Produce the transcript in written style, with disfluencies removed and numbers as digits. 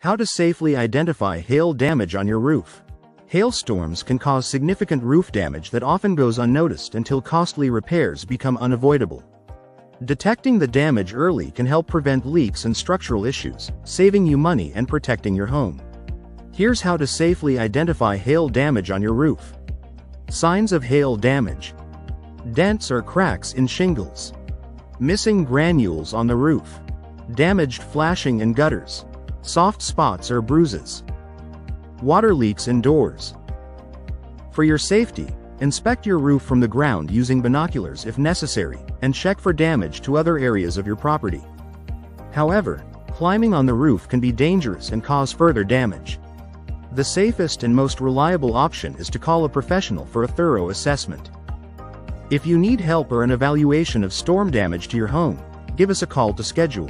How to safely identify hail damage on your roof. Hailstorms can cause significant roof damage that often goes unnoticed until costly repairs become unavoidable. Detecting the damage early can help prevent leaks and structural issues, saving you money and protecting your home. Here's how to safely identify hail damage on your roof. Signs of hail damage. Dents or cracks in shingles. Missing granules on the roof. Damaged flashing and gutters. Soft spots or bruises. Water leaks indoors. For your safety, inspect your roof from the ground using binoculars if necessary, and check for damage to other areas of your property. However, climbing on the roof can be dangerous and cause further damage. The safest and most reliable option is to call a professional for a thorough assessment. If you need help or an evaluation of storm damage to your home, give us a call to schedule.